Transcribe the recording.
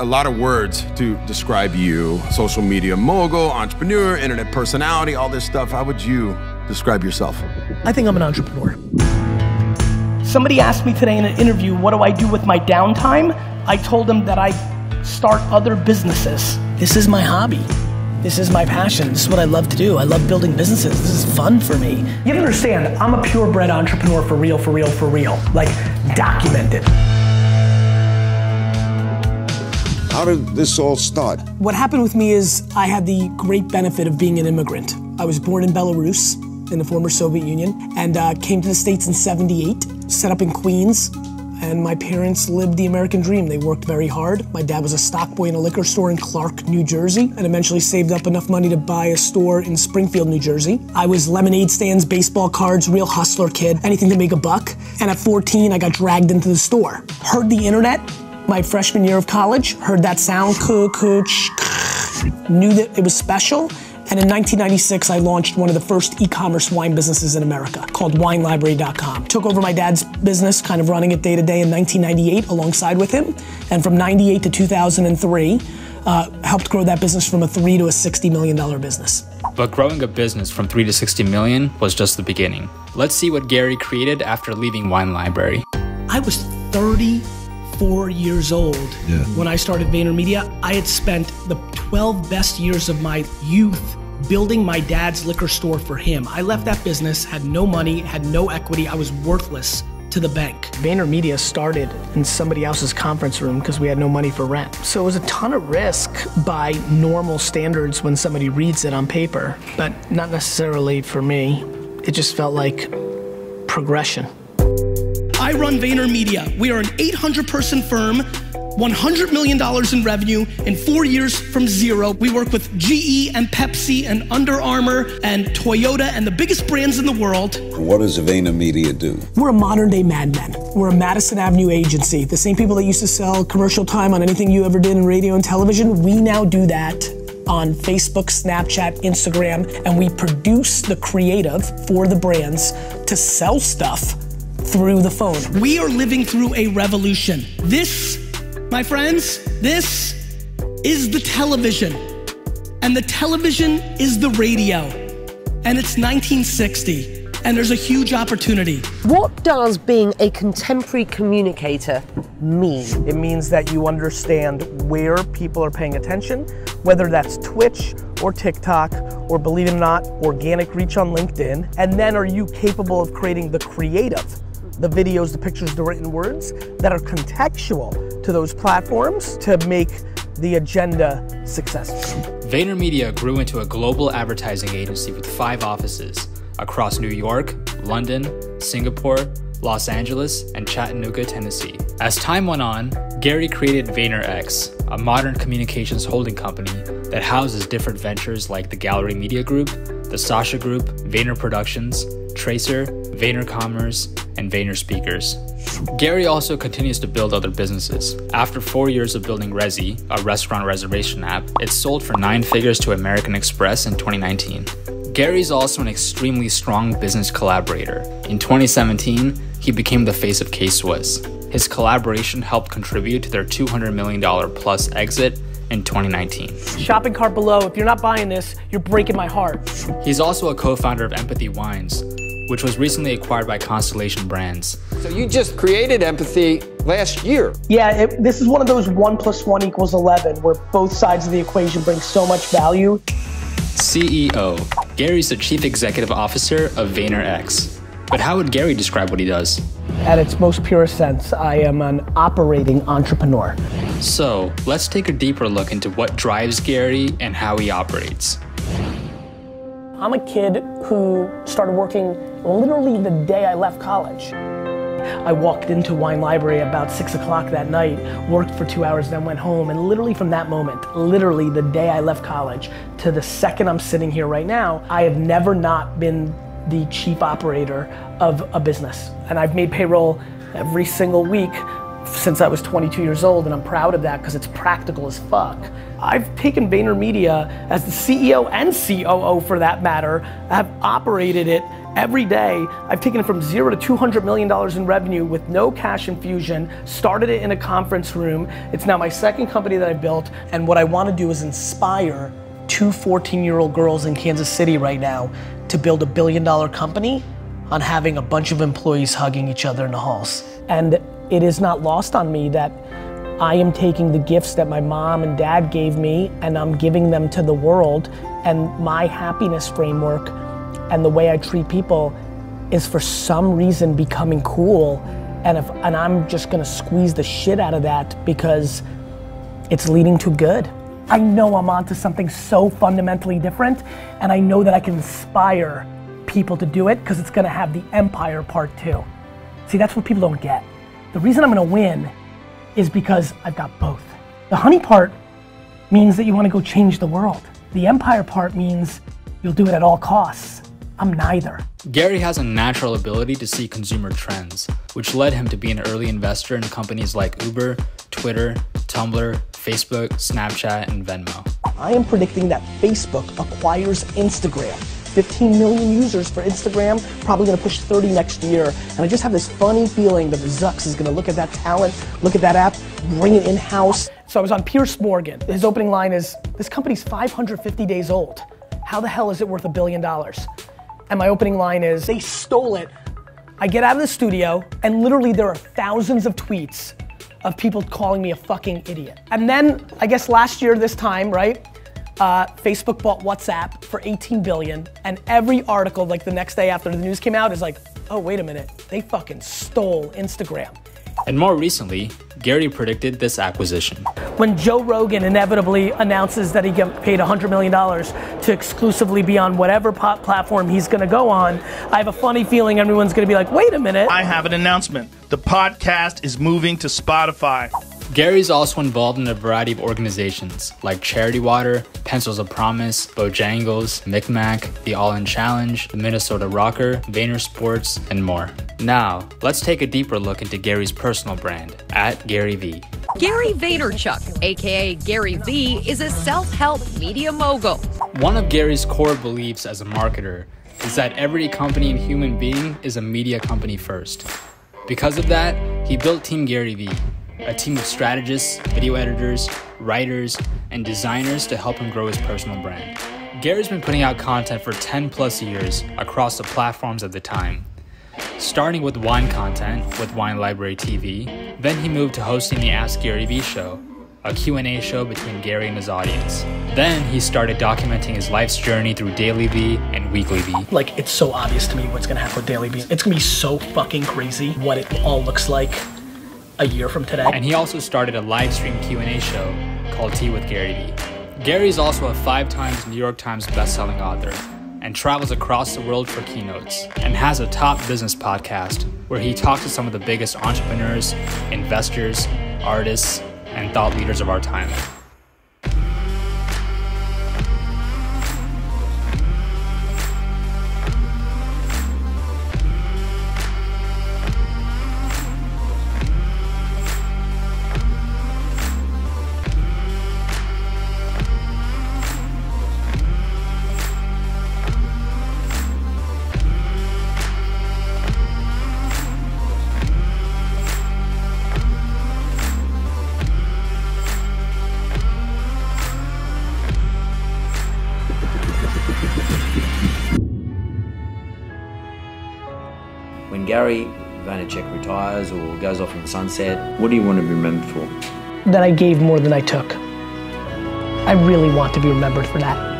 a lot of words to describe you. Social media mogul, entrepreneur, internet personality, all this stuff. How would you describe yourself? I think I'm an entrepreneur. Somebody asked me today in an interview, what do I do with my downtime? I told them that I start other businesses. This is my hobby. This is my passion. This is what I love to do. I love building businesses. This is fun for me. You have to understand, I'm a purebred entrepreneur for real, for real, for real. Like, documented. How did this all start? What happened with me is I had the great benefit of being an immigrant. I was born in Belarus, in the former Soviet Union, and came to the States in '78, set up in Queens, and my parents lived the American dream. They worked very hard. My dad was a stock boy in a liquor store in Clark, New Jersey, and eventually saved up enough money to buy a store in Springfield, New Jersey. I was lemonade stands, baseball cards, real hustler kid, anything to make a buck. And at 14, I got dragged into the store. Heard the internet, my freshman year of college, heard that sound, knew that it was special. And in 1996, I launched one of the first e-commerce wine businesses in America called WineLibrary.com. Took over my dad's business, kind of running it day to day in 1998 alongside with him. And from 98 to 2003, helped grow that business from a $3 to a $60 million business. But growing a business from 3 to 60 million was just the beginning. Let's see what Gary created after leaving Wine Library. I was 34 years old when I started VaynerMedia. I had spent the 12 best years of my youth building my dad's liquor store for him. I left that business, had no money, had no equity. I was worthless to the bank. VaynerMedia started in somebody else's conference room because we had no money for rent. So it was a ton of risk by normal standards when somebody reads it on paper, but not necessarily for me. It just felt like progression. I run VaynerMedia. We are an 800-person firm, $100 million in revenue in 4 years from zero. We work with GE and Pepsi and Under Armour and Toyota and the biggest brands in the world. What does VaynerMedia do? We're a modern day Mad Men. We're a Madison Avenue agency. The same people that used to sell commercial time on anything you ever did in radio and television, we now do that on Facebook, Snapchat, Instagram, and we produce the creative for the brands to sell stuff through the phone. We are living through a revolution. This, my friends, this is the television. And the television is the radio. And it's 1960. And there's a huge opportunity. What does being a contemporary communicator mean? It means that you understand where people are paying attention, whether that's Twitch or TikTok, or believe it or not, organic reach on LinkedIn. And then are you capable of creating the creative, the videos, the pictures, the written words that are contextual to those platforms to make the agenda successful. VaynerMedia grew into a global advertising agency with 5 offices across New York, London, Singapore, Los Angeles, and Chattanooga, Tennessee. As time went on, Gary created VaynerX, a modern communications holding company that houses different ventures like the Gallery Media Group, the Sasha Group, Vayner Productions, Tracer, Vayner Commerce, and Vayner Speakers. Gary also continues to build other businesses. After 4 years of building Resy, a restaurant reservation app, it sold for 9 figures to American Express in 2019. Gary's also an extremely strong business collaborator. In 2017, he became the face of K-Swiss. His collaboration helped contribute to their $200 million plus exit in 2019. Shopping cart below. If you're not buying this, you're breaking my heart. He's also a co-founder of Empathy Wines, which was recently acquired by Constellation Brands. So you just created Empathy last year. Yeah, this is one of those 1 + 1 = 11, where both sides of the equation bring so much value. CEO. Gary's the Chief Executive Officer of VaynerX. But how would Gary describe what he does? At its most purest sense, I am an operating entrepreneur. So, let's take a deeper look into what drives Gary and how he operates. I'm a kid who started working literally the day I left college. I walked into Wine Library about 6 o'clock that night, worked for 2 hours, then went home, and literally from that moment, literally the day I left college to the second I'm sitting here right now, I have never not been the chief operator of a business. And I've made payroll every single week since I was 22 years old, and I'm proud of that because it's practical as fuck. I've taken VaynerMedia as the CEO and COO for that matter, have operated it Every day, I've taken it from $0 to $200 million in revenue with no cash infusion, started it in a conference room. It's now my second company that I built, and what I want to do is inspire two 14-year-old girls in Kansas City right now to build a $1 billion company on having a bunch of employees hugging each other in the halls. And it is not lost on me that I am taking the gifts that my mom and dad gave me and I'm giving them to the world, and my happiness framework and the way I treat people is for some reason becoming cool, and I'm just gonna squeeze the shit out of that because it's leading to good. I know I'm onto something so fundamentally different, and I know that I can inspire people to do it because it's gonna have the empire part too. See, that's what people don't get. The reason I'm gonna win is because I've got both. The honey part means that you wanna go change the world. The empire part means you'll do it at all costs. I'm neither. Gary has a natural ability to see consumer trends, which led him to be an early investor in companies like Uber, Twitter, Tumblr, Facebook, Snapchat, and Venmo. I am predicting that Facebook acquires Instagram. 15 million users for Instagram, probably gonna push 30 next year. And I just have this funny feeling that Zucks is gonna look at that talent, look at that app, bring it in-house. So I was on Pierce Morgan. His opening line is, this company's 550 days old. How the hell is it worth $1 billion? And my opening line is, they stole it. I get out of the studio, and literally there are thousands of tweets of people calling me a fucking idiot. And then, I guess last year this time, right? Facebook bought WhatsApp for $18 billion, and every article, like the next day after the news came out, is like, oh, wait a minute, they fucking stole Instagram. And more recently, Gary predicted this acquisition. When Joe Rogan inevitably announces that he get paid $100 million to exclusively be on whatever platform he's gonna go on, I have a funny feeling everyone's gonna be like, wait a minute. I have an announcement. The podcast is moving to Spotify. Gary's also involved in a variety of organizations like Charity Water, Pencils of Promise, Bojangles, Micmac, the All In Challenge, the Minnesota Rocker, Vayner Sports, and more. Now, let's take a deeper look into Gary's personal brand, @GaryVee. Gary Vaynerchuk, aka GaryVee, is a self-help media mogul. One of Gary's core beliefs as a marketer is that every company and human being is a media company first. Because of that, he built Team GaryVee, a team of strategists, video editors, writers, and designers to help him grow his personal brand. Gary's been putting out content for 10 plus years across the platforms at the time. Starting with wine content with Wine Library TV, then he moved to hosting the Ask GaryVee show, a Q&A show between Gary and his audience. Then he started documenting his life's journey through DailyVee and WeeklyVee. Like, it's so obvious to me what's gonna happen with DailyVee. It's gonna be so fucking crazy what it all looks like a year from today. And he also started a live stream Q&A show called Tea with GaryVee. Gary's also a 5-time New York Times bestselling author and travels across the world for keynotes and has a top business podcast where he talks to some of the biggest entrepreneurs, investors, artists, and thought leaders of our time. When Gary Vaynerchuk retires or goes off in the sunset, what do you want to be remembered for? That I gave more than I took. I really want to be remembered for that.